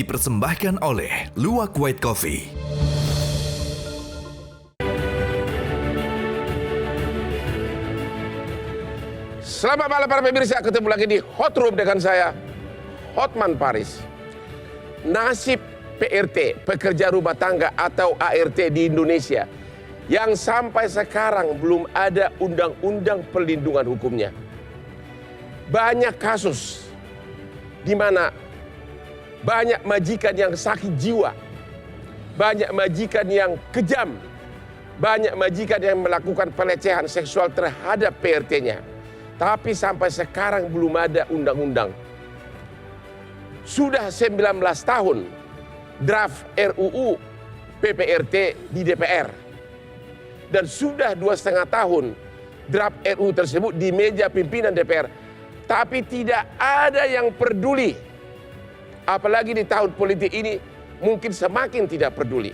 dipersembahkan oleh Luwak White Coffee. Selamat malam para pemirsa, ketemu lagi di Hot Room dengan saya, Hotman Paris. Nasib PRT, pekerja rumah tangga atau ART di Indonesia, yang sampai sekarang belum ada undang-undang perlindungan hukumnya. Banyak kasus di mana banyak majikan yang sakit jiwa, banyak majikan yang kejam, banyak majikan yang melakukan pelecehan seksual terhadap PRT-nya. Tapi sampai sekarang belum ada undang-undang. Sudah 19 tahun draft RUU PPRT di DPR. Dan sudah 2,5 tahun draft RUU tersebut di meja pimpinan DPR. Tapi tidak ada yang peduli. Apalagi di tahun politik ini mungkin semakin tidak peduli.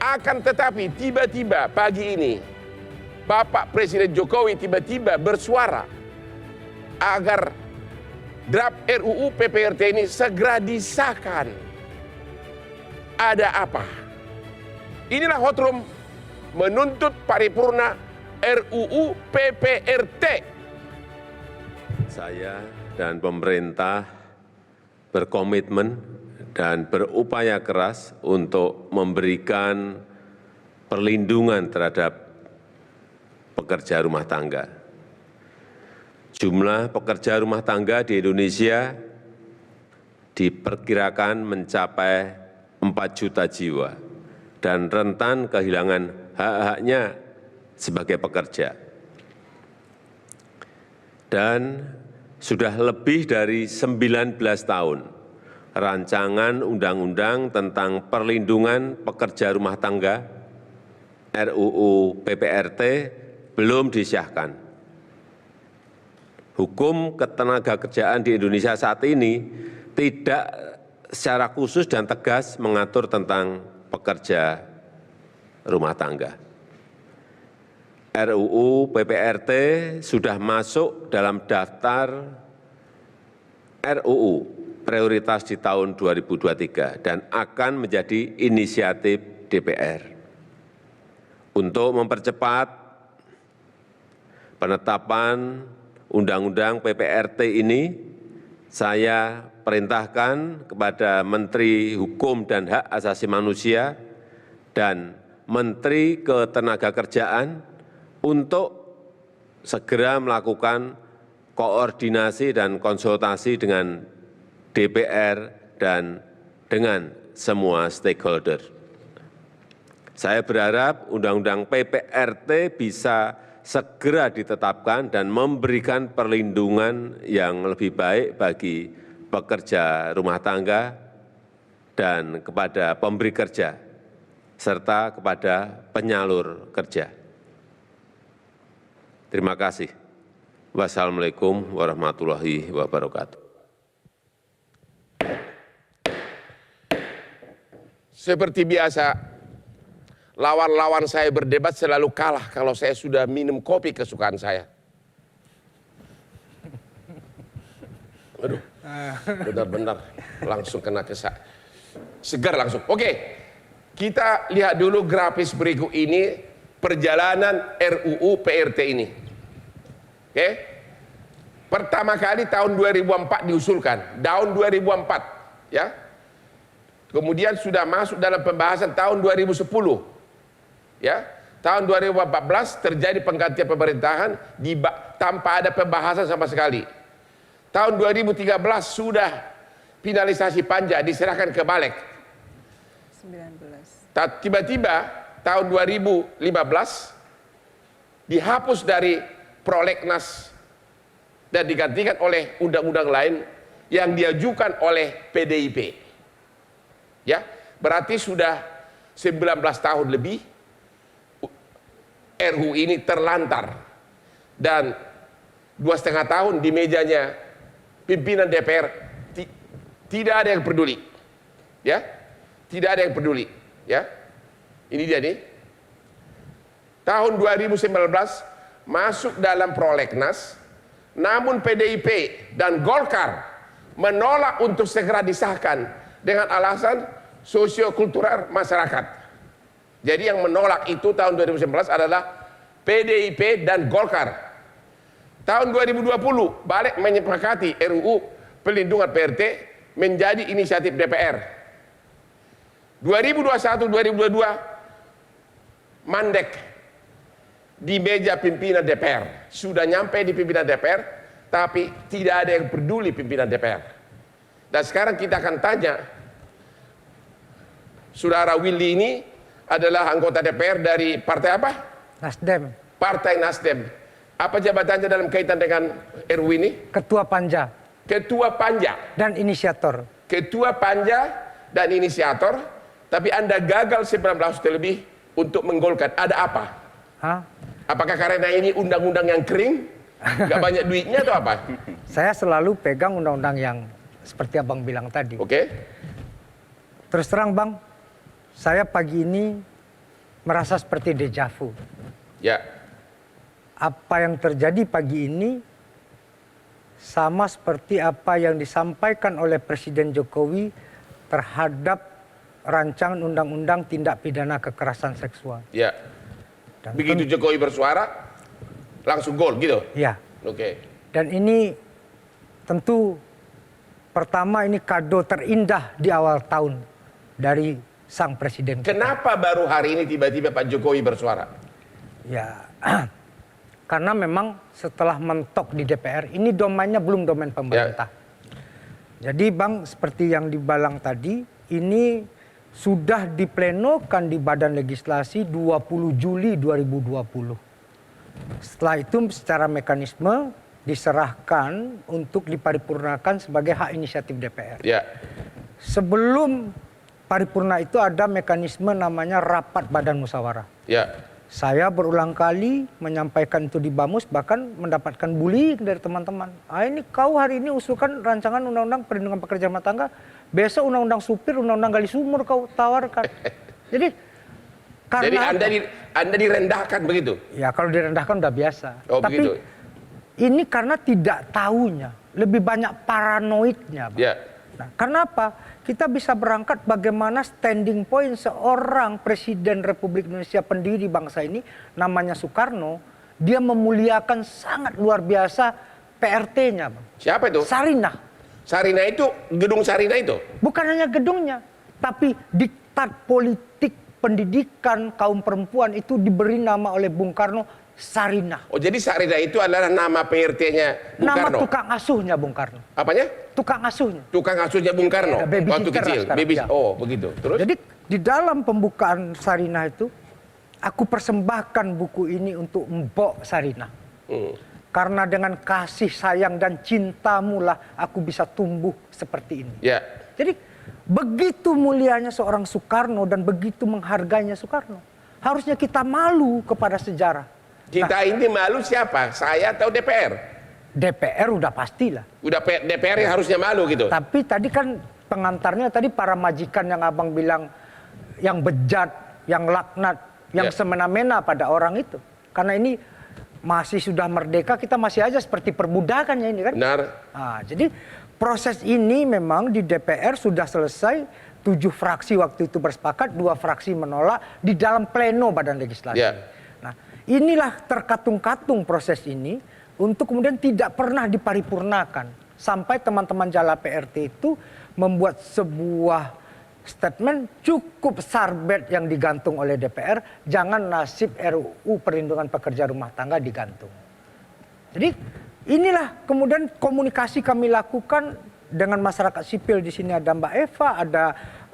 Akan tetapi tiba-tiba pagi ini Bapak Presiden Jokowi tiba-tiba bersuara agar draft RUU PPRT ini segera disahkan. Ada apa? Inilah Hot Room menuntut paripurna RUU PPRT. Saya dan pemerintah berkomitmen dan berupaya keras untuk memberikan perlindungan terhadap pekerja rumah tangga. Jumlah pekerja rumah tangga di Indonesia diperkirakan mencapai 4 juta jiwa dan rentan kehilangan hak-haknya sebagai pekerja. Dan sudah lebih dari 19 tahun rancangan undang-undang tentang perlindungan pekerja rumah tangga RUU PPRT belum disahkan. Hukum ketenagakerjaan di Indonesia saat ini tidak secara khusus dan tegas mengatur tentang pekerja rumah tangga. RUU PPRT sudah masuk dalam daftar RUU prioritas di tahun 2023 dan akan menjadi inisiatif DPR. Untuk mempercepat penetapan Undang-Undang PPRT ini, saya perintahkan kepada Menteri Hukum dan Hak Asasi Manusia dan Menteri Ketenagakerjaan untuk segera melakukan koordinasi dan konsultasi dengan DPR dan dengan semua stakeholder. Saya berharap Undang-Undang PPRT bisa segera ditetapkan dan memberikan perlindungan yang lebih baik bagi pekerja rumah tangga dan kepada pemberi kerja, serta kepada penyalur kerja. Terima kasih. Wassalamualaikum warahmatullahi wabarakatuh. Seperti biasa, lawan-lawan saya berdebat selalu kalah kalau saya sudah minum kopi kesukaan saya. Aduh, benar-benar langsung kena segar langsung. Oke, kita lihat dulu grafis berikut ini perjalanan RUU PRT ini. Oke, pertama kali tahun 2004 diusulkan, tahun 2004, ya. Kemudian sudah masuk dalam pembahasan tahun 2010. Ya, tahun 2014 terjadi penggantian pemerintahan tanpa ada pembahasan sama sekali. Tahun 2013 sudah finalisasi panja diserahkan ke Balek. 19. Tiba-tiba tahun 2015 dihapus dari prolegnas dan digantikan oleh undang-undang lain yang diajukan oleh PDIP. Ya, berarti sudah 19 tahun lebih RUU ini terlantar dan 2,5 tahun di mejanya pimpinan DPR tidak ada yang peduli, ya, tidak ada yang peduli, ya. Ini dia nih. Tahun 2019 masuk dalam prolegnas, namun PDIP dan Golkar menolak untuk segera disahkan dengan alasan sosiokultural masyarakat. Jadi yang menolak itu tahun 2019 adalah PDIP dan Golkar. Tahun 2020 balik menyepakati RUU Pelindungan PRT menjadi inisiatif DPR. 2021-2022 mandek di meja pimpinan DPR. Sudah nyampe di pimpinan DPR, tapi tidak ada yang peduli pimpinan DPR. Dan sekarang kita akan tanya, Saudara Willy ini adalah anggota DPR dari partai apa? Nasdem. Partai Nasdem. Apa jabatannya dalam kaitan dengan RUU ini? Ketua Panja. Ketua Panja. Dan inisiator. Ketua Panja dan inisiator, tapi Anda gagal 19 lebih untuk menggolkan. Ada apa? Hah? Apakah karena ini undang-undang yang kering? Gak banyak duitnya atau apa? Saya selalu pegang undang-undang yang seperti abang bilang tadi. Oke. Terus terang bang, saya pagi ini merasa seperti deja vu. Ya. Apa yang terjadi pagi ini sama seperti apa yang disampaikan oleh Presiden Jokowi terhadap rancangan undang-undang tindak pidana kekerasan seksual. Ya. Dan Begitu Jokowi bersuara, langsung gol gitu? Ya. Oke. Dan ini tentu pertama ini kado terindah di awal tahun dari sang presiden. Kenapa baru hari ini tiba-tiba Pak Jokowi bersuara? Ya, karena memang setelah mentok di DPR, ini domainnya belum domain pemerintah. Jadi Bang, seperti yang dibalang tadi, ini sudah diplenokan di Badan Legislasi 20 Juli 2020. Setelah itu secara mekanisme diserahkan untuk diparipurnakan sebagai hak inisiatif DPR. Ya. Sebelum paripurna itu ada mekanisme namanya rapat badan musyawarah. Ya. Saya berulang kali menyampaikan itu di Bamus, bahkan mendapatkan bullying dari teman-teman. Ah, ini kau hari ini usulkan rancangan undang-undang perlindungan pekerja rumah tangga, besok undang-undang supir, undang-undang gali sumur kau tawarkan. Jadi karena Anda direndahkan begitu? ya kalau direndahkan udah biasa. Oh, Tapi begitu. ini karena tidak tahunya, lebih banyak paranoidnya, Bang. Ya. Nah, karena apa? Kita bisa berangkat bagaimana standing point seorang Presiden Republik Indonesia pendiri bangsa ini, namanya Soekarno, dia memuliakan sangat luar biasa PRT-nya, Bang. Siapa itu? Sarinah. Sarinah itu, gedung Sarinah itu? Bukan hanya gedungnya, tapi diktat politik pendidikan kaum perempuan itu diberi nama oleh Bung Karno Sarinah. Oh, jadi Sarinah itu adalah nama PRT-nya Bung Nama Karno? tukang asuhnya Bung Karno. Apanya? Tukang asuhnya. Tukang asuhnya Bung Karno? Ya, waktu babysitter kecil? lah sekarang, ya. Oh, begitu. Terus? Jadi di dalam pembukaan Sarinah itu, aku persembahkan buku ini untuk Mbok Sarinah. Karena dengan kasih sayang dan cintamu lah aku bisa tumbuh seperti ini. Ya. Jadi begitu mulianya seorang Soekarno dan begitu menghargainya Soekarno. Harusnya kita malu kepada sejarah. Kita ini malu siapa? Saya atau DPR? DPR udah pastilah. Udah DPR yang harusnya malu gitu? Tapi tadi kan pengantarnya tadi para majikan yang abang bilang yang bejat, yang laknat, yang semena-mena pada orang itu. Karena ini masih sudah merdeka, kita masih aja seperti perbudakan ya ini kan. Benar. Nah, jadi proses ini memang di DPR sudah selesai, 7 fraksi waktu itu bersepakat, 2 fraksi menolak di dalam pleno Badan Legislasi. Ya. Nah, inilah terkatung-katung proses ini untuk kemudian tidak pernah diparipurnakan. Sampai teman-teman Jala PRT itu membuat sebuah statement cukup sarbet yang digantung oleh DPR. Jangan nasib RUU Perlindungan Pekerja Rumah Tangga digantung. Jadi inilah kemudian komunikasi kami lakukan dengan masyarakat sipil. Di sini ada Mbak Eva, ada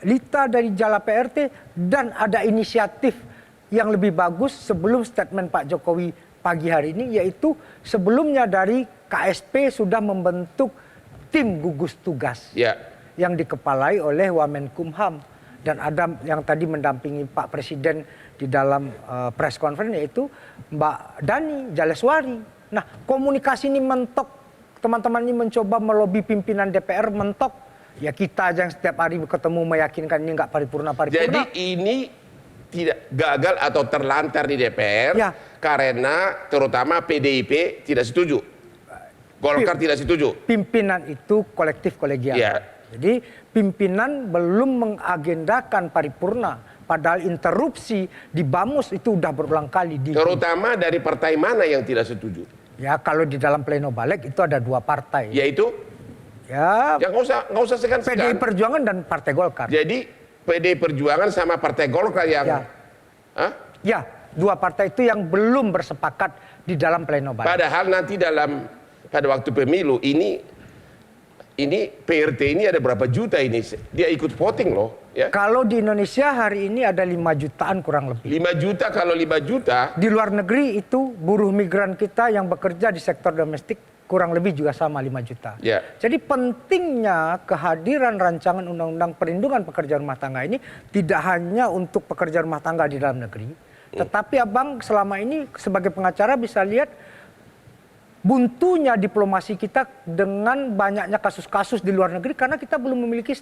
Lita dari Jala PRT, dan ada inisiatif yang lebih bagus sebelum statement Pak Jokowi pagi hari ini, yaitu sebelumnya dari KSP sudah membentuk tim gugus tugas yang dikepalai oleh Wamenkumham, dan ada yang tadi mendampingi Pak Presiden di dalam press conference yaitu Mbak Dani Jaleswari. Nah, komunikasi ini mentok, teman-teman ini mencoba melobi pimpinan DPR mentok, ya kita aja yang setiap hari ketemu meyakinkan ini nggak paripurna. Jadi ini tidak gagal atau terlantar di DPR karena terutama PDIP tidak setuju. Golkar tidak setuju. Pimpinan itu kolektif kolegial. Ya. Jadi pimpinan belum mengagendakan paripurna. Padahal interupsi di Bamus itu udah berulang kali. Terutama dari partai mana yang tidak setuju? Ya kalau di dalam pleno balik itu ada 2 partai. Yaitu? Ya nggak usah segan-segan. PDI Perjuangan dan Partai Golkar. Jadi PDI Perjuangan sama Partai Golkar yang... Ya. Hah? Ya, 2 partai itu yang belum bersepakat di dalam pleno balik. Padahal nanti pada waktu pemilu ini PRT ini ada berapa juta ini? Dia ikut voting loh. Ya. Kalau di Indonesia hari ini ada 5 jutaan kurang lebih. 5 juta, kalau 5 juta. Di luar negeri itu buruh migran kita yang bekerja di sektor domestik kurang lebih juga sama 5 juta. Ya. Jadi pentingnya kehadiran rancangan undang-undang perlindungan pekerja rumah tangga ini tidak hanya untuk pekerja rumah tangga di dalam negeri. Tetapi Abang selama ini sebagai pengacara bisa lihat buntunya diplomasi kita dengan banyaknya kasus-kasus di luar negeri karena kita belum memiliki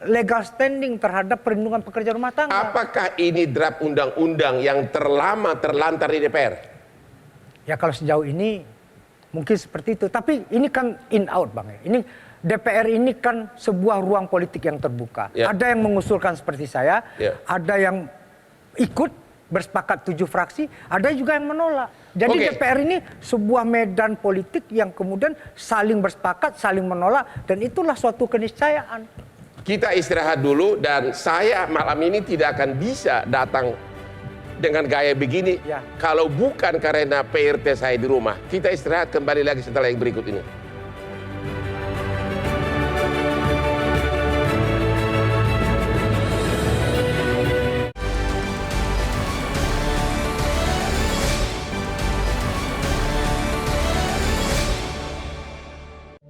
legal standing terhadap perlindungan pekerja rumah tangga. Apakah ini draft undang-undang yang terlantar di DPR? Ya kalau sejauh ini mungkin seperti itu. Tapi ini kan in out Bang ya. Ini DPR ini kan sebuah ruang politik yang terbuka. Ya. Ada yang mengusulkan seperti saya, Ya. ada yang ikut bersepakat 7 fraksi, ada juga yang menolak. Jadi DPR ini sebuah medan politik yang kemudian saling bersepakat, saling menolak, dan itulah suatu keniscayaan. Kita istirahat dulu dan saya malam ini tidak akan bisa datang dengan gaya begini Ya. kalau bukan karena PRT saya di rumah. Kita istirahat, kembali lagi setelah yang berikut ini.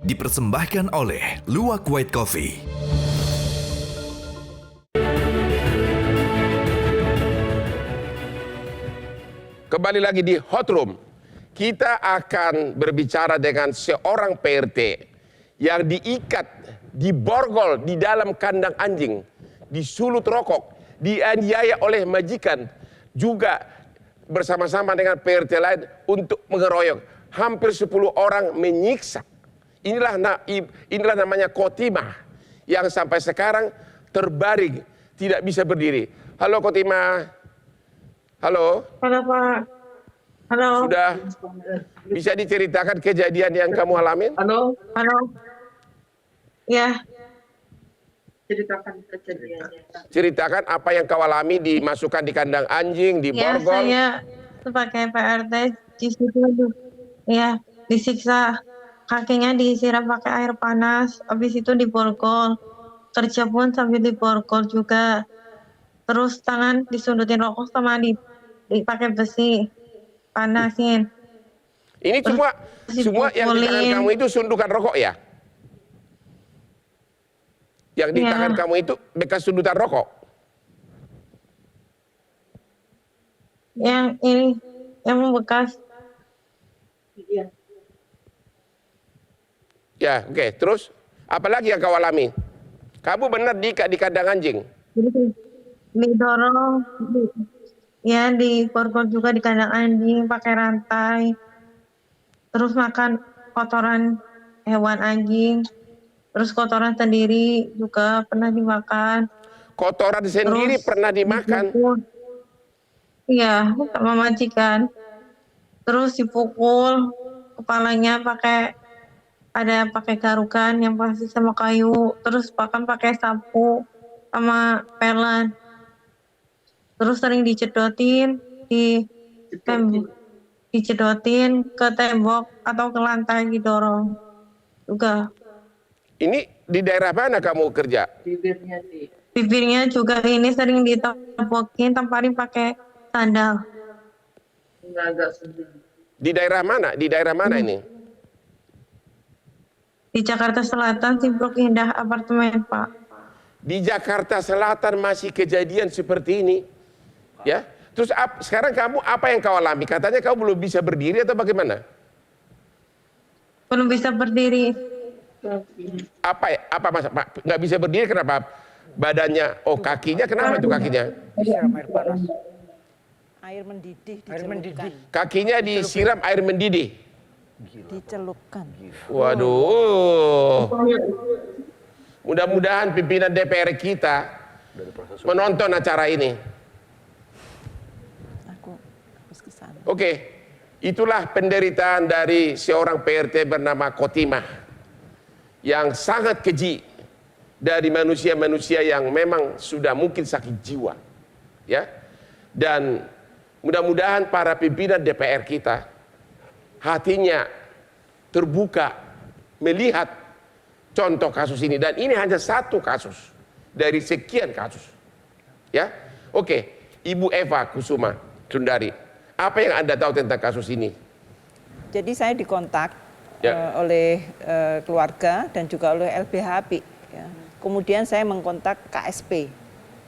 Dipersembahkan oleh Luwak White Coffee. Kembali lagi di Hot Room. Kita akan berbicara dengan seorang PRT yang diikat, diborgol di dalam kandang anjing, disulut rokok, dianiaya oleh majikan, juga bersama-sama dengan PRT lain untuk mengeroyok. Hampir 10 orang menyiksa. Inilah namanya Khotimah yang sampai sekarang terbaring, tidak bisa berdiri. Halo Khotimah. Halo. Halo Pak. Halo. Sudah bisa diceritakan kejadian yang kamu alamin? Halo. Halo. Ya. Ceritakan kejadiannya. Ceritakan apa yang kau alami, dimasukkan di kandang anjing, Ya, diborgol. saya sebagai PRT di situ ya disiksa, kakinya disiram pakai air panas, habis itu diborgol. Kerja pun sambil diborgol juga. Terus tangan disundutin rokok sama dipakai besi, panasin. Ini semua yang di tangan kamu itu sundukan rokok ya? Yang di Ya. tangan kamu itu bekas sundutan rokok? Yang ini yang membekas. Ya, oke. Terus apalagi yang kau alami? Kamu benar diikat di kandang anjing? Jadi didorong, diborgol juga di kandang anjing pakai rantai. Terus makan kotoran hewan anjing. Terus kotoran sendiri juga pernah dimakan. Kotoran sendiri Terus pernah dimakan? Iya, sama majikan. Terus dipukul kepalanya pakai garukan yang plastik sama kayu. Terus bahkan pakai sapu sama pelan. Terus sering dicedotin dicedotin ke tembok atau ke lantai, didorong juga. Ini di daerah mana kamu kerja? Bibirnya juga ini sering ditepokin, tamparin pakai sandal. Di daerah mana? Di daerah mana ini? Di Jakarta Selatan, Simpruk Indah apartemen, Pak. Di Jakarta Selatan masih kejadian seperti ini, ya. Terus sekarang kamu apa yang kau alami? Katanya kau belum bisa berdiri atau bagaimana? Belum bisa berdiri. Apa masa Pak? Nggak bisa berdiri kenapa? Badannya, kakinya kenapa tuh kakinya? Disiram air panas. Air mendidih Air mendidih. Kakinya disiram air mendidih. Dicelupkan. Waduh. Mudah-mudahan pimpinan DPR kita menonton acara ini. Aku harus ke sana. Oke, itulah penderitaan dari seorang PRT bernama Kotimah yang sangat keji dari manusia-manusia yang memang sudah mungkin sakit jiwa, ya. Dan mudah-mudahan para pimpinan DPR kita hatinya terbuka melihat contoh kasus ini, dan ini hanya satu kasus dari sekian kasus, ya. Oke, Ibu Eva Kusuma Sundari, apa yang Anda tahu tentang kasus ini? Jadi saya dikontak Ya. oleh keluarga dan juga oleh LBH API. Ya. Kemudian saya mengkontak KSP.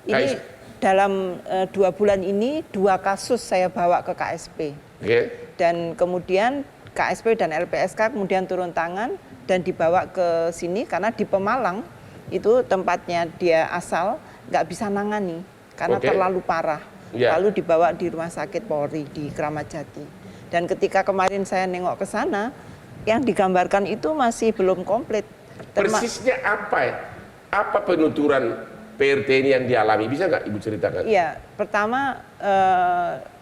Ini dalam 2 bulan ini 2 kasus saya bawa ke KSP. Oke. Dan kemudian KSP dan LPSK kemudian turun tangan dan dibawa ke sini karena di Pemalang itu tempatnya dia asal nggak bisa nangani karena Oke. terlalu parah. Ya. Lalu dibawa di Rumah Sakit Polri di Kramat Jati. Dan ketika kemarin saya nengok ke sana, yang digambarkan itu masih belum komplit. Persisnya apa ya? Apa penuturan PRT ini yang dialami? Bisa nggak Ibu ceritakan? Iya, pertama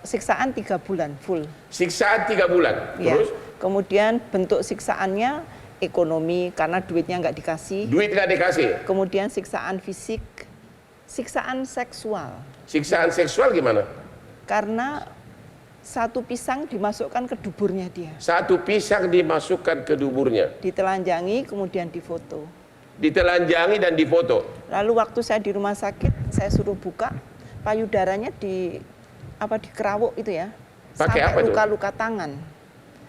siksaan 3 bulan full. Siksaan 3 bulan, Ya. terus Kemudian bentuk siksaannya ekonomi karena duitnya nggak dikasih. duit nggak dikasih. Kemudian siksaan fisik, siksaan seksual. Siksaan seksual gimana? Karena 1 pisang dimasukkan ke duburnya dia. 1 pisang dimasukkan ke duburnya, Ditelanjangi kemudian difoto. ditelanjangi dan difoto. Lalu waktu saya di rumah sakit, saya suruh buka payudaranya dikerawuk itu ya. Pakai apa sampai itu? luka-luka tangan.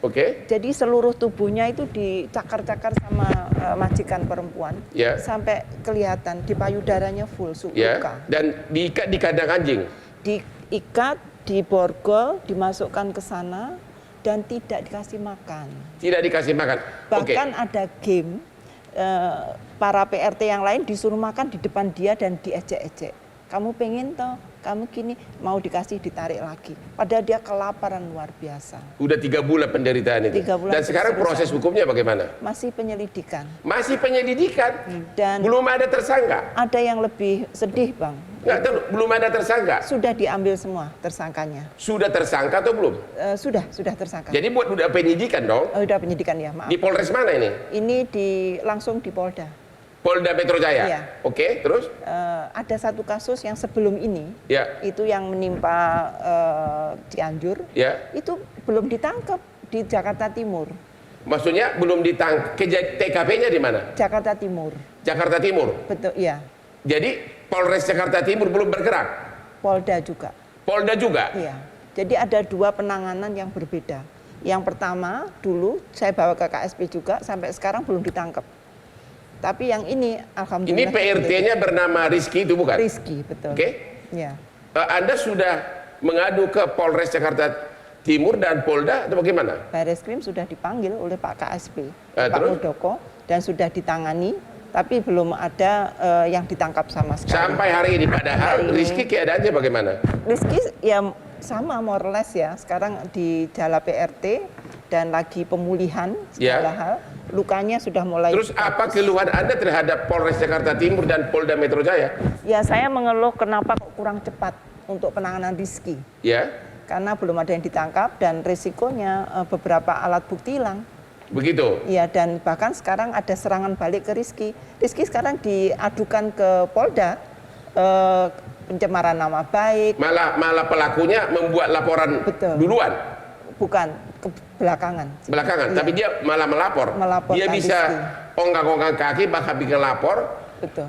Oke, Jadi seluruh tubuhnya itu dicakar-cakar sama majikan perempuan. Ya. Sampai kelihatan di payudaranya full ya. luka. Dan diikat di kandang anjing. Diikat, diborgol, dimasukkan ke sana dan tidak dikasih makan. Tidak dikasih makan. Oke. Bahkan ada game para PRT yang lain disuruh makan di depan dia dan diejek-ejek. Kamu pengen toh, kamu gini, mau dikasih ditarik lagi. Padahal dia kelaparan luar biasa. Udah 3 bulan penderitaan itu. 3 bulan Dan sekarang terus-terusan. proses hukumnya bagaimana? Masih penyelidikan. Masih penyelidikan. Dan Belum ada tersangka. ada yang lebih sedih, Bang. Nggak tahu, belum ada tersangka. Sudah diambil semua tersangkanya. Sudah tersangka atau belum? Sudah tersangka. Jadi buat udah penyidikan dong. Udah penyidikan ya, maaf. Di Polres mana ini? Ini langsung di Polda. Polda Metro Jaya. Iya. Oke, terus? Ada 1 kasus yang sebelum ini, Ya. itu yang menimpa Cianjur, Ya. itu belum ditangkap di Jakarta Timur. Maksudnya belum ditangkap. TKP-nya di mana? Jakarta Timur, Jakarta Timur. betul, iya. Jadi Polres Jakarta Timur belum bergerak. Polda juga, Polda juga. iya. Jadi ada 2 penanganan yang berbeda. Yang pertama dulu saya bawa ke KSP juga, sampai sekarang belum ditangkap. Tapi yang ini, Ini alhamdulillah. PRT-nya bernama Rizky itu bukan? Rizky, betul. Oke. Ya. Anda sudah mengadu ke Polres Jakarta Timur dan Polda atau bagaimana? Barreskrim sudah dipanggil oleh Pak KSP, Pak terus? Muldoko, dan sudah ditangani, tapi belum ada yang ditangkap sama sekali. Sampai hari ini, padahal Hari ini. Rizky keadaannya bagaimana? Rizky ya sama more or less ya, sekarang di Jala PRT dan lagi pemulihan segala Ya. hal, lukanya sudah mulai. Terus apa keluhan Anda terhadap Polres Jakarta Timur dan Polda Metro Jaya? Ya saya mengeluh kenapa kok kurang cepat untuk penanganan Rizky, Ya, karena belum ada yang ditangkap dan risikonya beberapa alat bukti hilang. begitu. Iya, dan bahkan sekarang ada serangan balik ke Rizky. Rizky sekarang diadukan ke Polda, pencemaran nama baik, Malah pelakunya membuat laporan Betul. duluan, bukan ke belakangan. belakangan. Iya. Tapi dia malah melapor. Melaporkan Dia bisa Rizky. ongkang-ongkang kaki bahkan bikin lapor. Betul.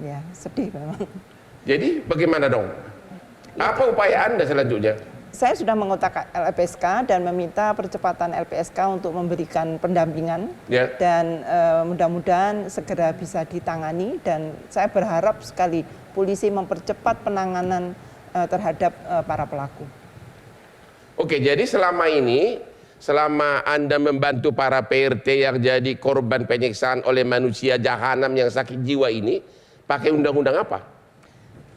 Ya, sedih memang. Jadi bagaimana dong? Apa upaya Anda selanjutnya? Saya sudah mengotak LPSK dan meminta percepatan LPSK untuk memberikan pendampingan. Ya. Dan mudah-mudahan segera bisa ditangani, dan saya berharap sekali polisi mempercepat penanganan terhadap para pelaku. Oke, jadi selama ini, selama Anda membantu para PRT yang jadi korban penyiksaan oleh manusia jahanam yang sakit jiwa ini, pakai undang-undang apa?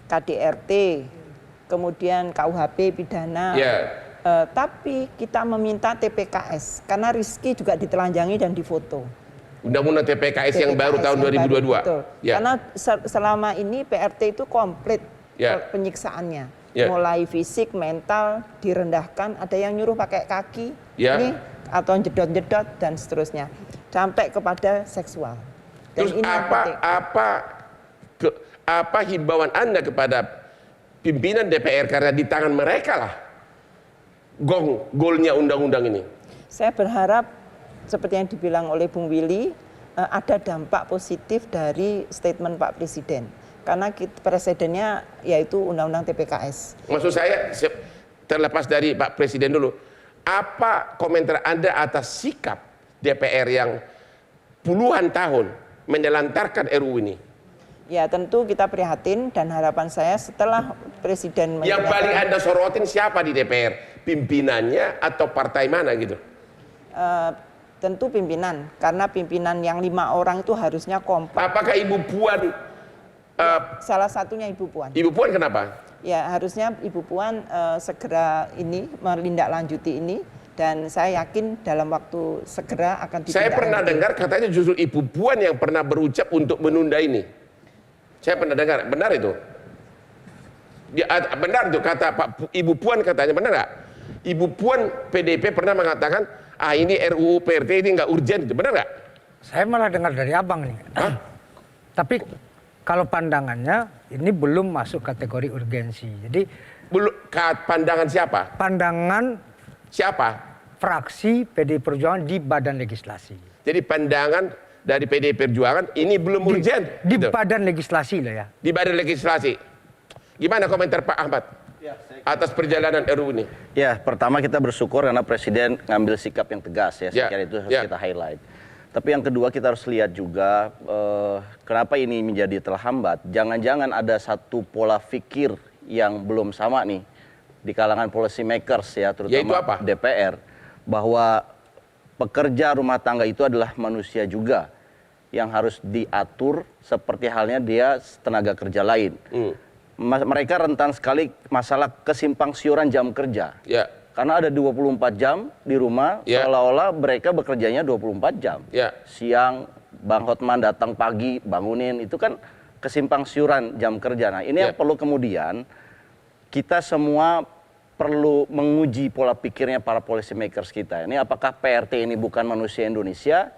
KDRT, kemudian KUHP pidana, Ya. Tapi kita meminta TPKS karena Rizky juga ditelanjangi dan difoto. Undang-undang TPKS yang baru tahun yang 2022. baru, betul. Ya. Karena selama ini PRT itu komplit Ya. penyiksaannya. Ya. Mulai fisik, mental, direndahkan, ada yang nyuruh pakai kaki, Ya. ini atau jedot-jedot dan seterusnya. Sampai kepada seksual. Dan Terus ini yang penting. apa himbauan Anda kepada pimpinan DPR, karena di tangan mereka lah golnya undang-undang ini? Saya berharap seperti yang dibilang oleh Bung Willy, ada dampak positif dari statement Pak Presiden. Karena presidennya yaitu Undang-Undang TPKS. Maksud saya, terlepas dari Pak Presiden dulu, apa komentar Anda atas sikap DPR yang puluhan tahun menelantarkan RUU ini? Ya tentu kita prihatin dan harapan saya setelah Presiden Yang paling Anda sorotin siapa di DPR? Pimpinannya atau partai mana gitu? Tentu pimpinan, karena pimpinan yang 5 orang itu harusnya kompak. Apakah Ibu Puan? Salah satunya Ibu Puan. Ibu Puan kenapa? Ya harusnya Ibu Puan segera ini menindaklanjuti ini, dan saya yakin dalam waktu segera akan ditindaklanjuti. Saya pernah dengar katanya justru Ibu Puan yang pernah berucap untuk menunda ini. Saya pernah dengar, benar itu? Benar itu kata Ibu Puan, katanya benar nggak? Ibu Puan PDIP pernah mengatakan, ini RUU PRT ini nggak urgent, itu benar nggak? Saya malah dengar dari abang nih. Tapi kalau pandangannya ini belum masuk kategori urgensi. Jadi Belum, pandangan siapa? pandangan Siapa? fraksi PDI Perjuangan di Badan Legislasi. Jadi pandangan dari PDI Perjuangan ini belum urgent. Di gitu. Badan Legislasi lah ya. Di Badan Legislasi. Gimana komentar Pak Ahmad atas perjalanan RUU ini? Ya, pertama kita bersyukur karena Presiden ngambil sikap yang tegas ya. Saya Ya, kira itu harus ya. kita highlight. Tapi yang kedua kita harus lihat juga kenapa ini menjadi terhambat. Jangan-jangan ada satu pola pikir yang belum sama nih di kalangan policy makers ya, Yaitu terutama apa? DPR, bahwa pekerja rumah tangga itu adalah manusia juga yang harus diatur seperti halnya dia tenaga kerja lain. Mereka rentan sekali masalah kesimpangsiuran jam kerja. Ya. Karena ada 24 jam di rumah, Ya. seolah-olah mereka bekerjanya 24 jam. Ya. Siang, Bang Hotman datang pagi, bangunin, itu kan kesimpangsiuran jam kerja. Nah ini Ya. yang perlu kemudian, kita semua perlu menguji pola pikirnya para policy makers kita. Ini apakah PRT ini bukan manusia Indonesia,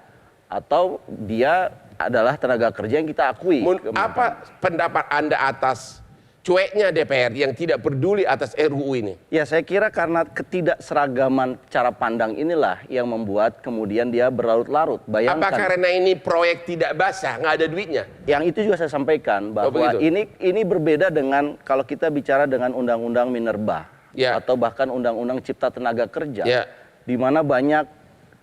atau dia adalah tenaga kerja yang kita akui. Apa pendapat Anda atas cueknya DPR yang tidak peduli atas RUU ini? Ya saya kira karena ketidakseragaman cara pandang inilah yang membuat kemudian dia berlarut-larut. Bayangkan. Apa karena ini proyek tidak basah, nggak ada duitnya? Yang itu juga saya sampaikan bahwa begitu. ini berbeda dengan kalau kita bicara dengan Undang-Undang Minerba Ya. atau bahkan Undang-Undang Cipta Tenaga Kerja, Ya. di mana banyak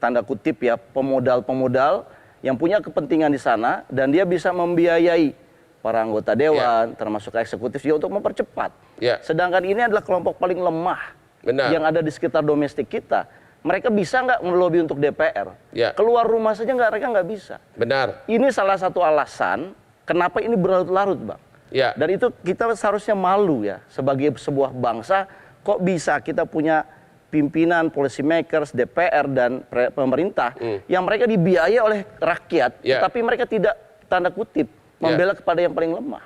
tanda kutip ya pemodal-pemodal yang punya kepentingan di sana dan dia bisa membiayai para anggota dewan, termasuk eksekutif juga untuk mempercepat. Ya. Sedangkan ini adalah kelompok paling lemah Benar. yang ada di sekitar domestik kita. Mereka bisa nggak melobi untuk DPR? Ya. Keluar rumah saja mereka nggak bisa. Benar. Ini salah satu alasan kenapa ini berlarut-larut, Bang. Ya. Dan itu kita seharusnya malu ya sebagai sebuah bangsa, kok bisa kita punya pimpinan, policy makers, DPR dan pemerintah yang mereka dibiayai oleh rakyat, Ya. tapi mereka tidak tanda kutip membela kepada yang paling lemah.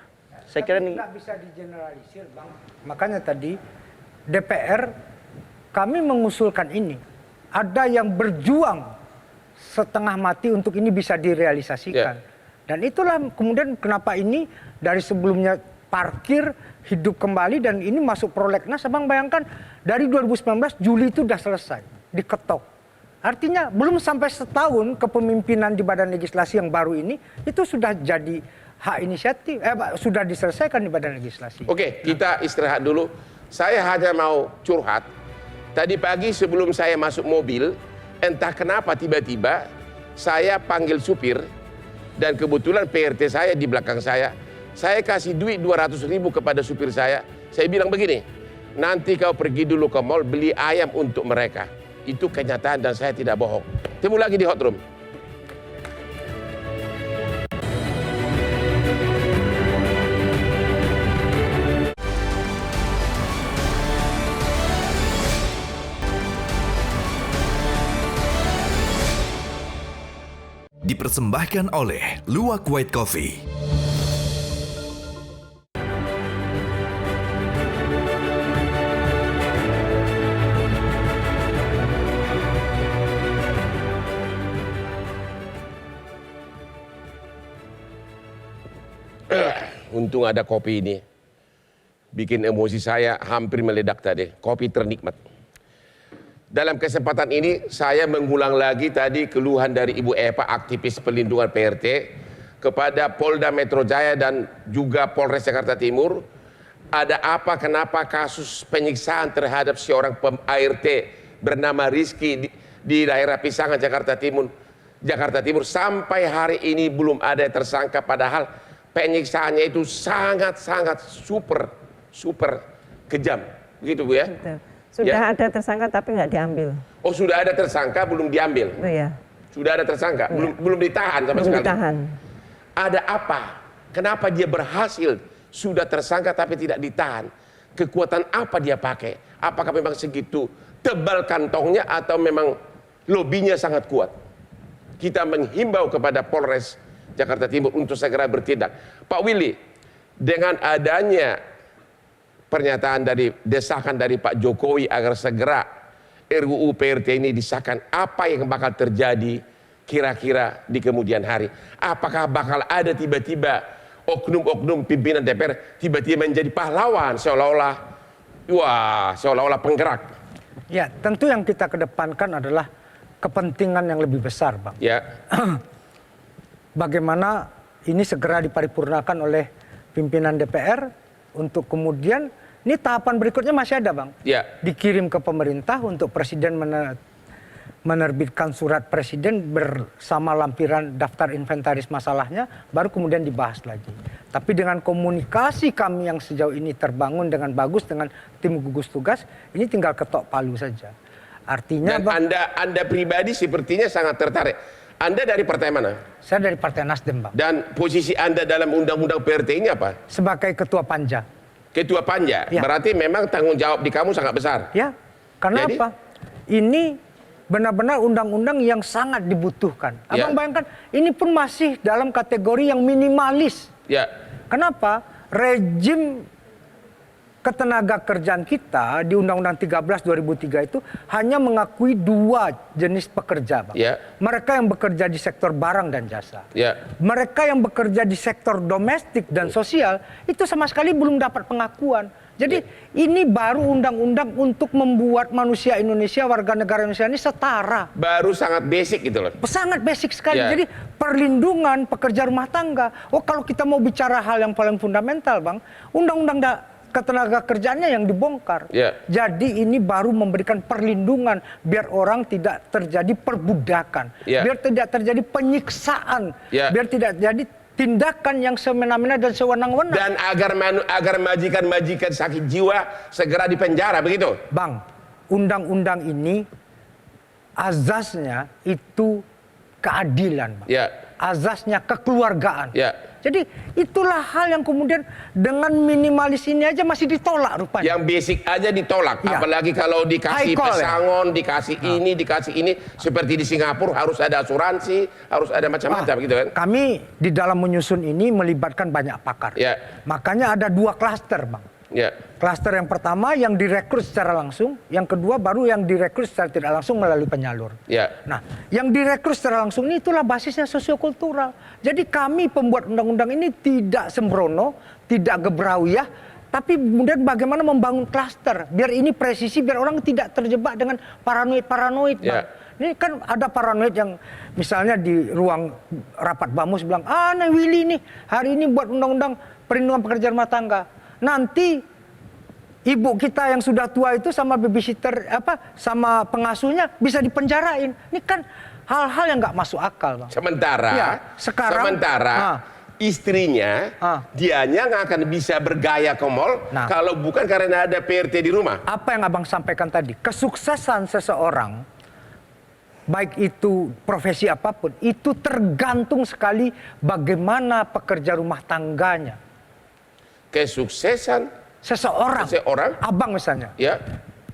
Saya kira ini nggak bisa digeneralisir, Bang. Makanya tadi DPR kami mengusulkan ini. Ada yang berjuang setengah mati untuk ini bisa direalisasikan. Dan itulah kemudian kenapa ini dari sebelumnya parkir hidup kembali dan ini masuk prolegnas. Abang bayangkan dari 2019 Juli itu sudah selesai, diketok. Artinya belum sampai setahun kepemimpinan di Badan Legislasi yang baru ini itu sudah jadi hak inisiatif, sudah diselesaikan di Badan Legislasi. Oke, kita istirahat dulu. Saya hanya mau curhat. Tadi pagi sebelum saya masuk mobil, entah kenapa tiba-tiba saya panggil supir dan kebetulan PRT saya di belakang saya. Saya kasih duit 200.000 kepada supir saya. Saya bilang begini, nanti kau pergi dulu ke mall beli ayam untuk mereka. Itu kenyataan dan saya tidak bohong. Temu lagi di Hot Room. dipersembahkan oleh Luwak White Coffee. Untung ada kopi ini. Bikin emosi saya hampir meledak tadi. Kopi ternikmat. Dalam kesempatan ini saya mengulang lagi tadi keluhan dari Ibu Eva, aktivis pelindungan PRT, kepada Polda Metro Jaya dan juga Polres Jakarta Timur. Ada apa, kenapa kasus penyiksaan terhadap seorang ART bernama Rizky di daerah Pisangan, Jakarta Timur sampai hari ini belum ada tersangka, padahal penyiksaannya itu sangat-sangat super kejam, begitu Bu ya? Betul. Sudah ya? ada tersangka tapi nggak diambil. Oh, sudah ada tersangka belum diambil? Oh, ya. Sudah ada tersangka, belum ditahan sama Belum sekali. ditahan. Ada apa? Kenapa dia berhasil sudah tersangka tapi tidak ditahan? Kekuatan apa dia pakai? Apakah memang segitu tebal kantongnya atau memang lobinya sangat kuat? Kita menghimbau kepada Polres Jakarta Timur untuk segera bertindak. Pak Willy, dengan adanya pernyataan dari desakan dari Pak Jokowi agar segera RUU PRT ini disahkan, apa yang bakal terjadi kira-kira di kemudian hari? Apakah bakal ada tiba-tiba oknum-oknum pimpinan DPR tiba-tiba menjadi pahlawan seolah-olah penggerak? Ya, tentu yang kita kedepankan adalah kepentingan yang lebih besar, Bang. Ya. Bagaimana ini segera diparipurnakan oleh pimpinan DPR untuk kemudian ini tahapan berikutnya masih ada, Bang. Ya. Dikirim ke pemerintah untuk presiden menerbitkan surat presiden bersama lampiran daftar inventaris masalahnya, baru kemudian dibahas lagi. Tapi dengan komunikasi kami yang sejauh ini terbangun dengan bagus dengan tim gugus tugas, ini tinggal ketok palu saja. Artinya, Dan Bang, Anda pribadi sepertinya sangat tertarik. Anda dari partai mana? saya dari Partai Nasdem, Bang. Dan posisi Anda dalam undang-undang PRT ini apa? Sebagai ketua panja. Ketua Panja. Ya. Berarti memang tanggung jawab di kamu sangat besar. Ya, karena Jadi? apa? Ini benar-benar undang-undang yang sangat dibutuhkan. Ya. Abang bayangkan, ini pun masih dalam kategori yang minimalis. Ya. Kenapa? Rejim ketenaga kerjaan kita di Undang-Undang 13 2003 itu hanya mengakui 2 jenis pekerja, Bang. Ya. Mereka yang bekerja di sektor barang dan jasa. Ya. Mereka yang bekerja di sektor domestik dan sosial itu sama sekali belum dapat pengakuan. Jadi ini baru undang-undang untuk membuat manusia Indonesia, warga negara Indonesia ini setara. Baru sangat basic gitu loh. Sangat basic sekali. Ya. Jadi perlindungan pekerja rumah tangga. Oh, kalau kita mau bicara hal yang paling fundamental, Bang, undang-undang ketenaga kerjaannya yang dibongkar. Ya. Jadi ini baru memberikan perlindungan biar orang tidak terjadi perbudakan, Ya. biar tidak terjadi penyiksaan, Ya. biar tidak jadi tindakan yang semena-mena dan sewenang-wenang. Dan agar majikan-majikan sakit jiwa segera dipenjara, begitu? Bang, undang-undang ini azasnya itu keadilan, Bang. Ya. Azasnya kekeluargaan. Ya. Jadi itulah hal yang kemudian dengan minimalis ini aja masih ditolak rupanya. Yang basic aja ditolak, Ya. apalagi kalau dikasih High call, ya? pesangon, dikasih ini, seperti di Singapura harus ada asuransi, harus ada macam-macam gitu kan? Kami di dalam menyusun ini melibatkan banyak pakar. Ya. Makanya ada 2 klaster, Bang. Ya. Klaster yang pertama yang direkrut secara langsung, yang kedua baru yang direkrut secara tidak langsung melalui penyalur. Ya. Nah, yang direkrut secara langsung ini itulah basisnya sosiokultural. Jadi kami pembuat undang-undang ini tidak sembrono, tidak gebrauyah, tapi kemudian bagaimana membangun klaster biar ini presisi, biar orang tidak terjebak dengan paranoid, Bang. Ya. Ini kan ada paranoid yang misalnya di ruang rapat Bamus bilang, nih Willy nih hari ini buat undang-undang perlindungan pekerja rumah tangga. Nanti ibu kita yang sudah tua itu sama babysitter sama pengasuhnya bisa dipenjarain. Ini kan hal-hal yang nggak masuk akal, Bang. Sementara, Ya, sekarang istrinya, dianya nggak akan bisa bergaya ke mall kalau bukan karena ada PRT di rumah. Apa yang Abang sampaikan tadi, kesuksesan seseorang, baik itu profesi apapun, itu tergantung sekali bagaimana pekerja rumah tangganya. Kesuksesan Seseorang, Abang misalnya, ya,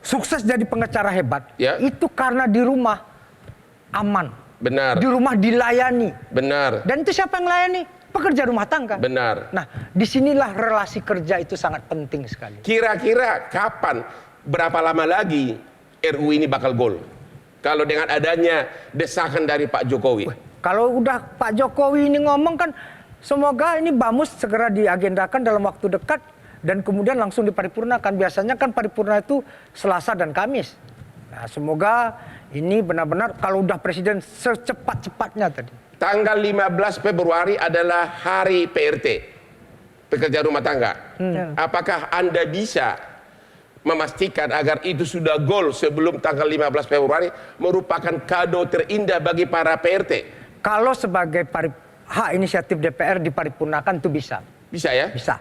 sukses jadi pengacara hebat, Ya. itu karena di rumah aman. Benar. Di rumah dilayani. Benar. Dan itu siapa yang layani? Pekerja rumah tangga. Benar. Nah, disinilah relasi kerja itu sangat penting sekali. Kira-kira kapan, berapa lama lagi RUU ini bakal gol? Kalau dengan adanya desakan dari Pak Jokowi. Kalau udah Pak Jokowi ini ngomong kan, semoga ini Bamus segera diagendakan dalam waktu dekat dan kemudian langsung diparipurnakan. Biasanya kan paripurna itu Selasa dan Kamis. Nah, semoga ini benar-benar kalau udah presiden secepat-cepatnya tadi. Tanggal 15 Februari adalah hari PRT, pekerja rumah tangga. Apakah Anda bisa memastikan agar itu sudah gol sebelum tanggal 15 Februari merupakan kado terindah bagi para PRT? Kalau sebagai hak inisiatif DPR diparipurnakan itu bisa. Bisa ya? Bisa.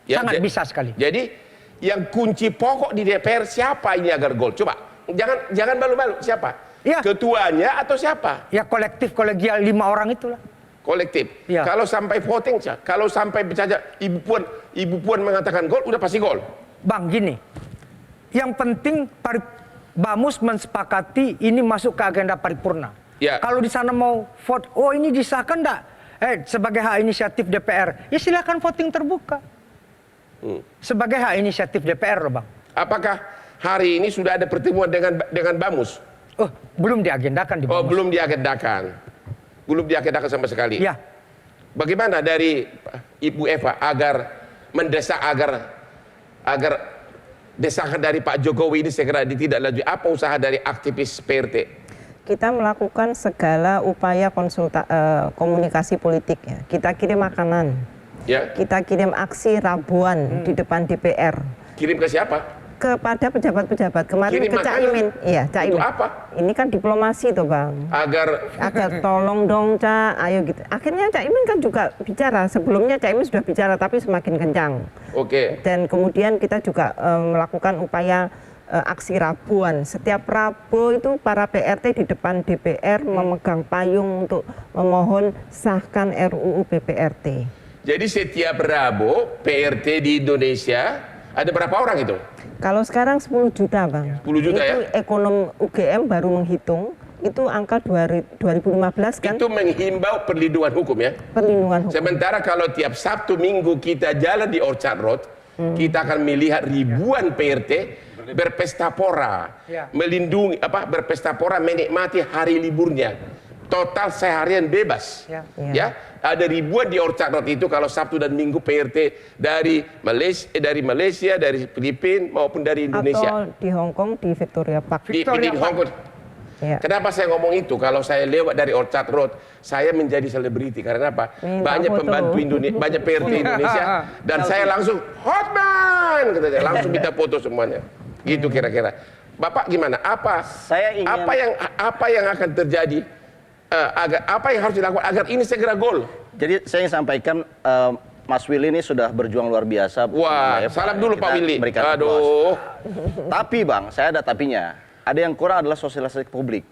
Ya, Sangat bisa sekali. Jadi yang kunci pokok di DPR siapa ini agar gol? Coba, jangan malu-malu, siapa? Ya. Ketuanya atau siapa? Ya kolektif kolegial 5 orang itulah. Kolektif. Ya. Kalau sampai voting, kalau sampai saja Ibu Puan mengatakan gol, udah pasti gol. Bang, gini, yang penting Bamus mensepakati ini masuk ke agenda paripurna. Ya. Kalau di sana mau vote, oh ini disahkan enggak? Sebagai hak inisiatif DPR, ya silakan voting terbuka. Sebagai hak inisiatif DPR loh, Bang. Apakah hari ini sudah ada pertemuan dengan Bamus? Oh, belum diagendakan di Oh, Bamus. belum diagendakan. Belum diagendakan sama sekali. Ya. Bagaimana dari Ibu Eva agar mendesak agar desakan dari Pak Jokowi ini segera ditindaklanjuti? Apa usaha dari aktivis PRT? Kita melakukan segala upaya komunikasi politik ya. Kita kirim makanan, Ya, kita kirim aksi rabuan di depan DPR kirim ke siapa? kepada pejabat-pejabat. Kemarin Kirim ke makanan? Caimin, iya Caimin. Untuk apa? Ini kan diplomasi tuh Bang. Agar Tolong dong Cak, ayo gitu. Akhirnya Caimin kan juga bicara. Sebelumnya Caimin sudah bicara tapi semakin kencang. oke. Dan kemudian kita juga melakukan upaya aksi Rabuan. Setiap Rabu itu para PRT di depan DPR memegang payung untuk memohon sahkan RUU PPRT. Jadi setiap Rabu PRT di Indonesia ada berapa orang itu? Kalau sekarang 10 juta Bang. 10 juta itu ya? ekonom UGM baru menghitung, itu angka 2015 kan Itu menghimbau perlindungan hukum ya. perlindungan hukum. Sementara kalau tiap Sabtu Minggu kita jalan di Orchard Road, kita akan melihat ribuan PRT berpesta pora, Ya. melindungi berpesta pora menikmati hari liburnya. Total seharian bebas. Ya. Ya, ada ribuan di Orchard Road itu kalau Sabtu dan Minggu PRT dari Malaysia, dari Filipina maupun dari Indonesia. Atau di Hong Kong di Victoria Park. Di Victoria Hong Kong. Ya. Kenapa saya ngomong itu? Kalau saya lewat dari Orchard Road, saya menjadi selebriti. Karena apa? Minta Banyak foto. pembantu Indonesia, banyak PRT Indonesia, dan saya langsung Hotman, katanya, langsung minta foto semuanya. Gitu kira-kira. Bapak gimana? Saya ingin- Apa yang akan terjadi? Apa yang harus dilakukan agar ini segera gol? Jadi saya ingin sampaikan Mas Willy ini sudah berjuang luar biasa. Wah, Mbak Eva. salam dulu Kita Pak Willy. berikan Aduh. applause. Tapi Bang, saya ada tapinya. Ada yang kurang adalah sosialisasi ke publik.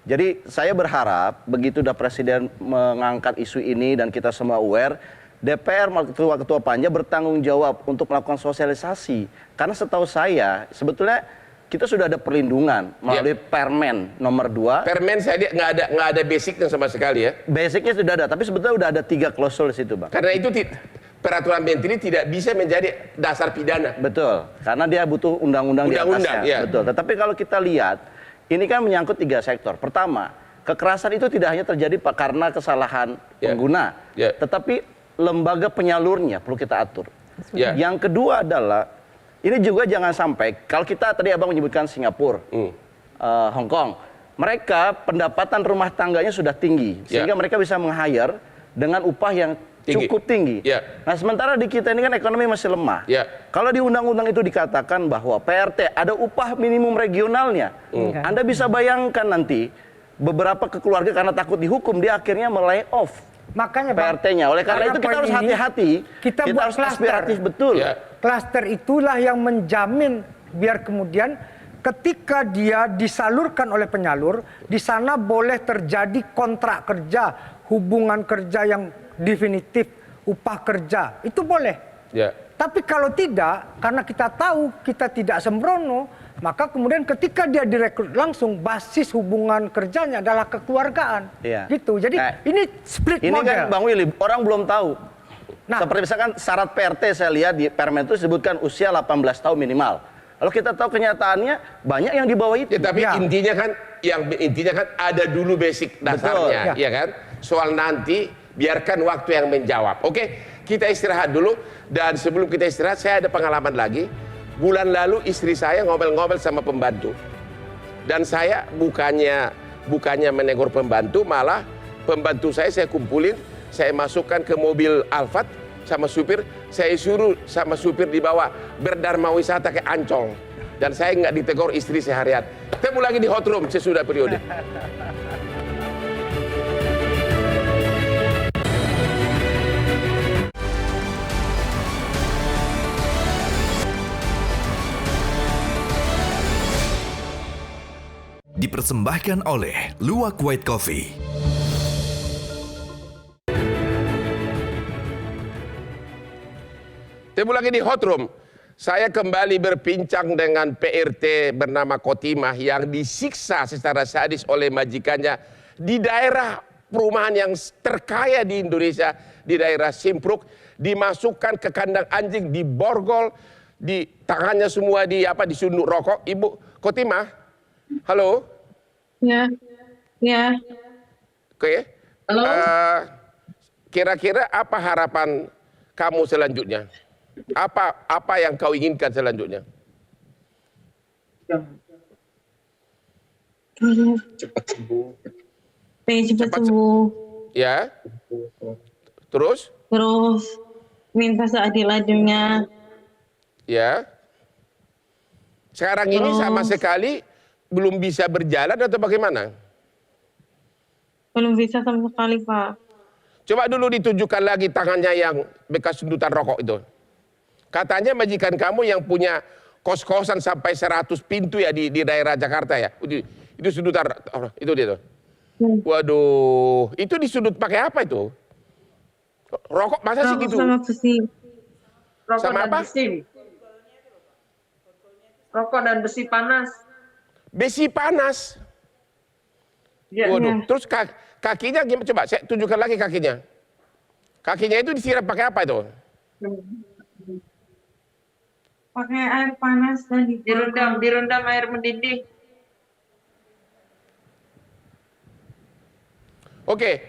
Jadi saya berharap begitu udah Presiden mengangkat isu ini dan kita semua aware, DPR ketua Panja bertanggung jawab untuk melakukan sosialisasi. Karena setahu saya sebetulnya kita sudah ada perlindungan melalui Permen nomor 2. Permen saya lihat nggak ada basicnya sama sekali ya. Basicnya sudah ada, tapi sebetulnya udah ada 3 klausul di situ, Bang. Karena itu peraturan menteri tidak bisa menjadi dasar pidana. Betul, karena dia butuh undang-undang di Undang-undang, atasnya. ya. Betul. Tetapi kalau kita lihat, ini kan menyangkut 3 sektor. Pertama, kekerasan itu tidak hanya terjadi karena kesalahan Ya. pengguna, Ya. tetapi lembaga penyalurnya perlu kita atur. Ya. Yang kedua adalah, ini juga jangan sampai, kalau kita tadi Abang menyebutkan Singapura, Hong Kong, mereka pendapatan rumah tangganya sudah tinggi, Ya. sehingga mereka bisa meng-hire dengan upah yang Tinggi. cukup tinggi. Ya. Nah sementara di kita ini kan ekonomi masih lemah. Ya. Kalau di undang-undang itu dikatakan bahwa PRT ada upah minimum regionalnya, Anda bisa bayangkan nanti beberapa keluarga karena takut dihukum dia akhirnya melay off Makanya Bang, PRT-nya. Oleh karena itu kita poin harus ini, hati-hati. Kita buat harus klaster. aspiratif betul. Ya. Klaster itulah yang menjamin biar kemudian ketika dia disalurkan oleh penyalur, di sana boleh terjadi kontrak kerja, hubungan kerja yang definitif, upah kerja, itu boleh. Ya. Tapi kalau tidak, karena kita tahu kita tidak sembrono, Maka kemudian ketika dia direkrut langsung, basis hubungan kerjanya adalah kekeluargaan. Iya. Gitu. Jadi ini split Ini model. kan Bang Willy, orang belum tahu. Nah. Seperti misalkan syarat PRT saya lihat di Permen itu disebutkan usia 18 tahun minimal. Lalu kita tahu kenyataannya banyak yang di bawah itu. Ya, tapi intinya kan ada dulu basic dasarnya, ya kan? Soal nanti biarkan waktu yang menjawab. Oke, kita istirahat dulu, dan sebelum kita istirahat saya ada pengalaman lagi. Bulan lalu istri saya ngomel-ngomel sama pembantu. Dan saya bukannya menegur pembantu, malah pembantu saya kumpulin, saya masukkan ke mobil Alphard sama supir, saya suruh sama supir dibawa berdharma wisata ke Ancol. Dan saya nggak ditegur istri seharian. Ketemu lagi di Hot Room sesudah periode. Dipersembahkan oleh Luwak White Coffee. Ketemu lagi di Hot Room. Saya kembali berbincang dengan PRT bernama Kotimah yang disiksa secara sadis oleh majikannya di daerah perumahan yang terkaya di Indonesia, di daerah Simpruk, dimasukkan ke kandang anjing, diborgol, di tangannya semua disunduk rokok. Ibu Kotimah, halo? Ya, ya. Oke. Halo? Kira-kira apa harapan kamu selanjutnya? Apa yang kau inginkan selanjutnya? Cepat sembuh. Cepat sembuh. Ya. Terus minta seadil-adilnya. Ya. Sekarang ini sama sekali belum bisa berjalan atau bagaimana? Belum bisa sama sekali, Pak. Coba dulu ditunjukkan lagi tangannya yang bekas sundutan rokok itu. Katanya majikan kamu yang punya kos-kosan sampai 100 pintu ya di daerah Jakarta ya. Itu sundutan, itu dia tuh. Waduh, itu disudut pakai apa itu? Rokok masa sih gitu? Sama besi. Rokok Sama dan apa? besi. Rokok dan besi panas. Besi panas. Ya. Waduh, terus kakinya gimana? Coba saya tunjukkan lagi kakinya. Kakinya itu disiram pakai apa itu? Pakai air panas dan Direndam air mendidih. Oke,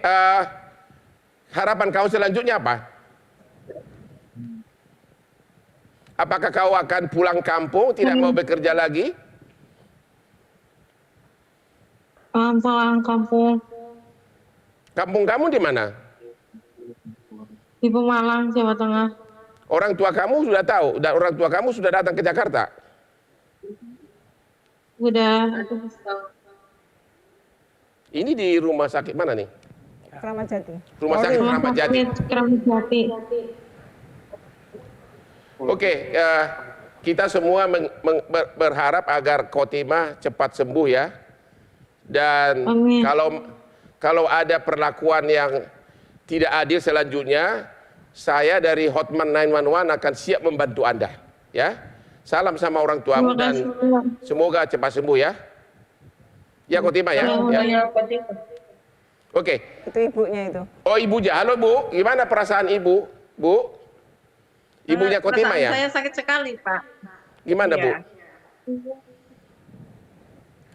harapan kau selanjutnya apa? Apakah kau akan pulang kampung, tidak mau bekerja lagi? pulang kampung Kampung kamu di mana? di Pemalang, Jawa Tengah. Orang tua kamu sudah tahu, dan orang tua kamu sudah datang ke Jakarta? Udah. Ini di rumah sakit mana nih? Kramat Jati. Rumah sakit Kramat Jati. Kramat Jati. Oke, kita semua berharap agar Kotimah cepat sembuh ya. Dan Amin. kalau ada perlakuan yang tidak adil selanjutnya, saya dari Hotman 911 akan siap membantu Anda. Ya, salam sama orang tuamu dan semoga cepat sembuh ya. Ya Kotimah ya. Ya. Oke. Itu ibunya itu. Oh ibunya, halo Bu, gimana perasaan ibu? Bu, ibunya Kotimah ya? Saya sakit sekali Pak. Gimana Bu?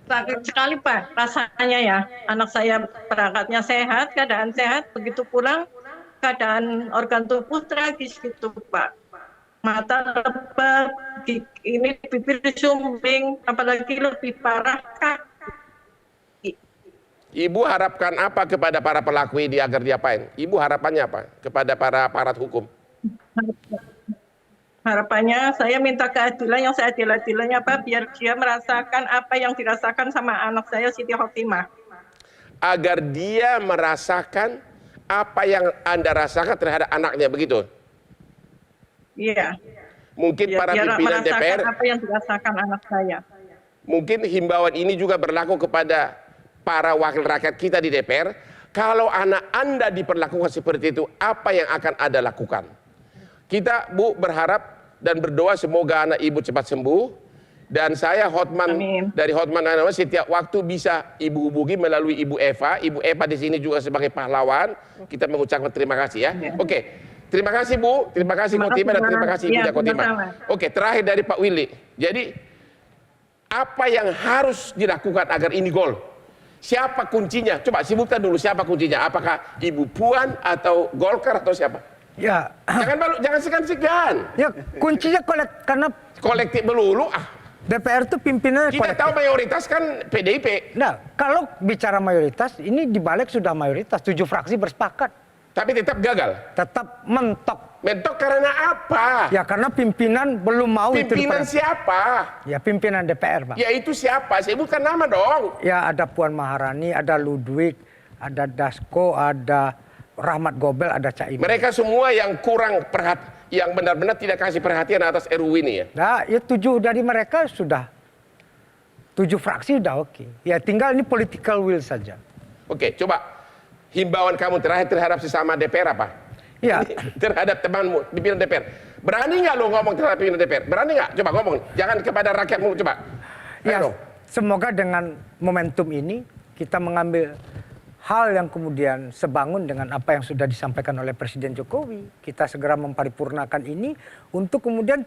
Sakit sekali Pak, rasanya ya. Anak saya berangkatnya sehat, keadaan sehat, begitu pulang keadaan organ tubuh tragis gitu Pak. Mata lebat, ini bibir sumbing, apalagi lebih parah kaki. Ibu harapkan apa kepada para pelaku ini agar diapain? Ibu harapannya apa kepada para aparat hukum? Harapannya saya minta keadilan yang seadil-adilnya Pak, biar dia merasakan apa yang dirasakan sama anak saya Siti Khotimah. Agar dia merasakan apa yang Anda rasakan terhadap anaknya, begitu? Iya. Mungkin Biar para dia pimpinan merasakan DPR, apa yang dirasakan anak saya. mungkin himbauan ini juga berlaku kepada para wakil rakyat kita di DPR. Kalau anak Anda diperlakukan seperti itu, apa yang akan Anda lakukan? Kita Bu berharap dan berdoa semoga anak Ibu cepat sembuh. Dan saya Hotman Amin. dari Hotman Anwar setiap waktu bisa Ibu hubungi melalui Ibu Eva. Ibu Eva di sini juga sebagai pahlawan. Kita mengucapkan terima kasih ya. Oke. Terima kasih Bu, terima kasih Kotima dan terima kasih Ibu Kotima. Oke, terakhir dari Pak Willy. Jadi apa yang harus dilakukan agar ini gol? Siapa kuncinya? Coba sebutkan dulu siapa kuncinya. Apakah Ibu Puan atau Golkar atau siapa? Ya, Jangan segan-segan. ya kuncinya karena Kolektif melulu. DPR itu pimpinannya Kita tahu mayoritas kan PDIP. Nah, kalau bicara mayoritas, ini dibalik sudah mayoritas, 7 fraksi bersepakat. Tapi tetap gagal. Tetap mentok. Mentok karena apa? Ya karena pimpinan belum mau Pimpinan itu. siapa? Ya pimpinan DPR, Bang. Ya itu siapa? Sebutkan nama dong. Ya ada Puan Maharani, ada Ludwig, ada Dasko, ada Rahmat Gobel, ada Caimin. Mereka semua yang kurang yang benar-benar tidak kasih perhatian atas RUU ini ya. Nah, ya 7 dari mereka sudah 7 fraksi sudah oke. Ya tinggal ini political will saja. Oke, coba himbauan kamu terakhir terhadap sesama DPR apa? Ya. Terhadap temanmu pimpinan DPR. Berani nggak lo ngomong terhadap pimpinan DPR? Berani nggak? Coba ngomong. Jangan kepada rakyatmu, coba. Ya, Ayo. semoga dengan momentum ini kita mengambil hal yang kemudian sebangun dengan apa yang sudah disampaikan oleh Presiden Jokowi. Kita segera memparipurnakan ini untuk kemudian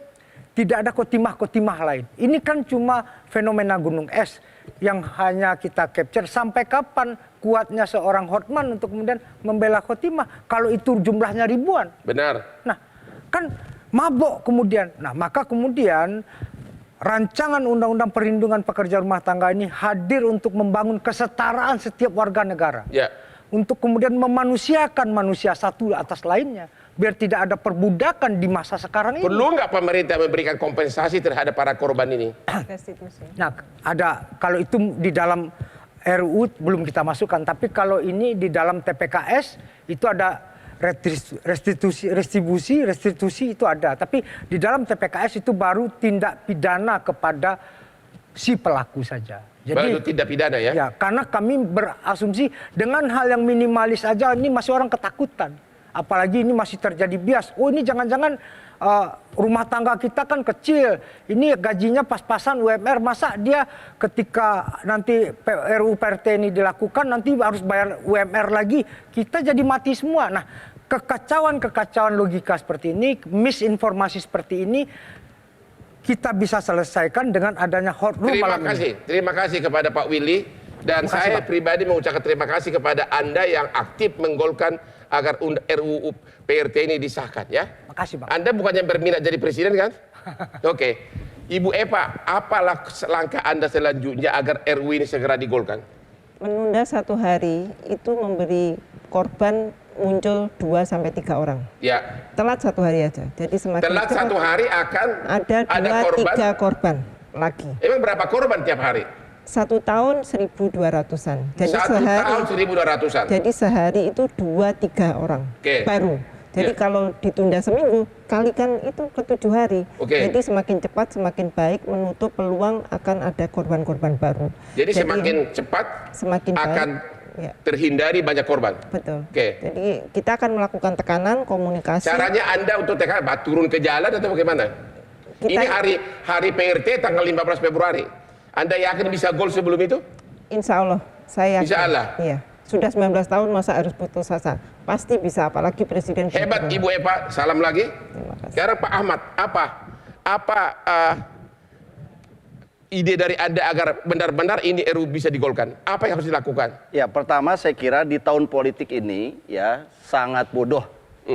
tidak ada kotimah-kotimah lain. Ini kan cuma fenomena gunung es yang hanya kita capture. Sampai kapan kuatnya seorang Hotman untuk kemudian membela khotimah kalau itu jumlahnya ribuan? Benar. Nah, kan mabok kemudian. Nah, maka kemudian rancangan undang-undang perlindungan pekerja rumah tangga ini hadir untuk membangun kesetaraan setiap warga negara. Ya. Untuk kemudian memanusiakan manusia satu atas lainnya. Biar tidak ada perbudakan di masa sekarang ini. Perlu nggak pemerintah memberikan kompensasi terhadap para korban ini? Restitusi. Nah, ada kalau itu di dalam RUU belum kita masukkan, tapi kalau ini di dalam TPKS itu ada restitusi itu ada, tapi di dalam TPKS itu baru tindak pidana kepada si pelaku saja. Jadi baru tindak pidana ya? Ya, karena kami berasumsi dengan hal yang minimalis aja ini masih orang ketakutan. Apalagi ini masih terjadi bias. Oh ini jangan-jangan rumah tangga kita kan kecil. Ini gajinya pas-pasan UMR. Masa dia ketika nanti RUU PRT ini dilakukan nanti harus bayar UMR lagi. Kita jadi mati semua. Nah kekacauan logika seperti ini, misinformasi seperti ini kita bisa selesaikan dengan adanya hot room. Terima kasih kepada Pak Willy. Dan saya pribadi mengucapkan terima kasih kepada Anda yang aktif menggolkan agar RUU PRT ini disahkan ya. Makasih Bang. Anda bukannya berminat jadi presiden kan? Oke. Ibu Eva, apalah langkah Anda selanjutnya agar RUU ini segera digolkan? Menunda 1 hari itu memberi korban muncul 2-3 orang. Ya. Telat 1 hari aja. Jadi semakin telat 1 hari akan ada 2-3 korban lagi. Emang berapa korban tiap hari? 1 tahun 1.200-an. Jadi 1 tahun 1.200-an. Jadi sehari itu 2-3 orang baru. Jadi kalau ditunda seminggu, kalikan itu ke 7 hari. Jadi semakin cepat semakin baik menutup peluang akan ada korban-korban baru. Jadi semakin cepat semakin akan terhindari banyak korban. Betul. Jadi kita akan melakukan tekanan komunikasi. Caranya Anda untuk tekan turun ke jalan atau bagaimana? Ini hari PRT tanggal 15 Februari. Anda yakin bisa gol sebelum itu? Insya Allah, saya yakin. Insya Allah? Iya. Sudah 19 tahun masa harus putus asa. Pasti bisa, apalagi Presiden. Hebat Ibu Eva, salam lagi. Terima kasih. Sekarang Pak Ahmad, apa ide dari Anda agar benar-benar ini RUU bisa digolkan? Apa yang harus dilakukan? Ya, pertama saya kira di tahun politik ini ya sangat bodoh.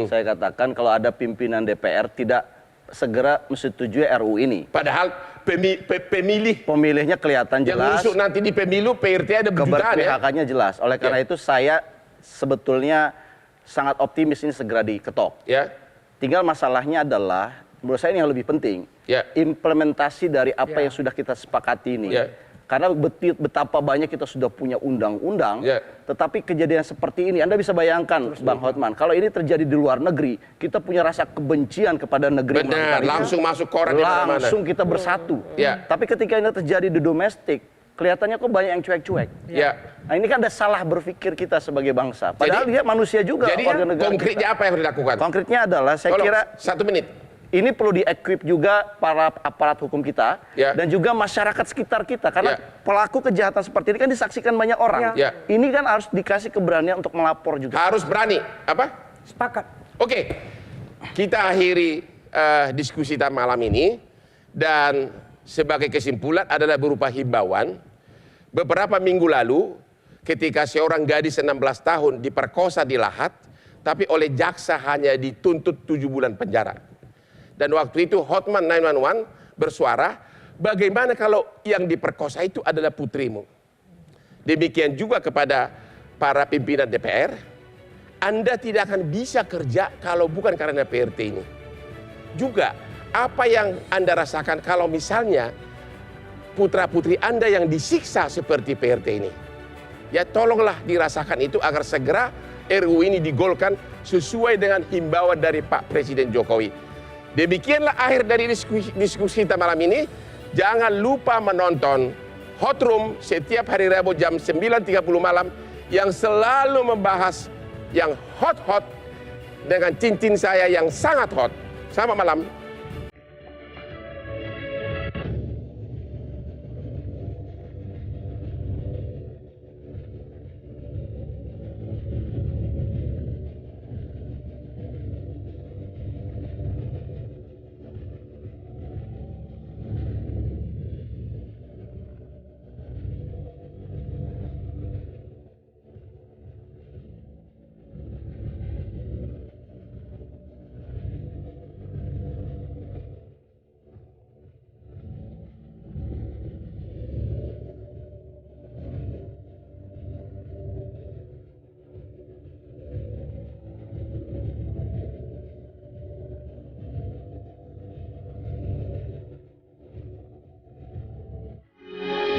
Saya katakan kalau ada pimpinan DPR tidak segera menyetujui RUU ini. Padahal pemilihnya kelihatan jelas. Yang masuk nanti di pemilu PRT ada berjutaan ya. Keberpihakannya jelas. Oleh karena itu saya sebetulnya sangat optimis ini segera diketok. Ya. Tinggal masalahnya adalah menurut saya ini yang lebih penting. Ya. Implementasi dari apa yang sudah kita sepakati ini. Ya. Karena betapa banyak kita sudah punya undang-undang, tetapi kejadian seperti ini, Anda bisa bayangkan, Bang Hotman, kalau ini terjadi di luar negeri, kita punya rasa kebencian kepada negeri. Benar, langsung masuk koran di mana-mana. Langsung kita bersatu. Tapi ketika ini terjadi di domestik, kelihatannya kok banyak yang cuek-cuek. Nah ini kan ada salah berpikir kita sebagai bangsa. Padahal dia manusia juga. Jadi konkretnya apa yang harus dilakukan? Konkretnya adalah saya kira 1 menit. ini perlu di-equip juga para aparat hukum kita Ya. dan juga masyarakat sekitar kita karena pelaku kejahatan seperti ini kan disaksikan banyak orang. Ya. Ini kan harus dikasih keberanian untuk melapor juga. Harus berani. Apa? Sepakat. Oke, kita akhiri diskusi kita malam ini dan sebagai kesimpulan adalah berupa himbauan. Beberapa minggu lalu ketika seorang gadis 16 tahun diperkosa di Lahat, tapi oleh jaksa hanya dituntut 7 bulan penjara. Dan waktu itu Hotman 911 bersuara, bagaimana kalau yang diperkosa itu adalah putrimu? Demikian juga kepada para pimpinan DPR, Anda tidak akan bisa kerja kalau bukan karena PRT ini. Juga apa yang Anda rasakan kalau misalnya putra-putri Anda yang disiksa seperti PRT ini. Ya tolonglah dirasakan itu agar segera RUU ini digolkan sesuai dengan himbauan dari Pak Presiden Jokowi. Demikianlah akhir dari diskusi kita malam ini. Jangan lupa menonton Hot Room setiap hari Rabu jam 9.30 malam yang selalu membahas yang hot-hot dengan cincin saya yang sangat hot. Selamat malam.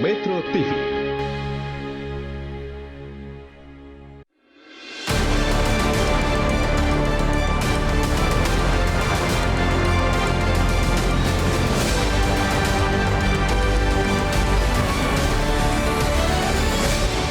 Metro TV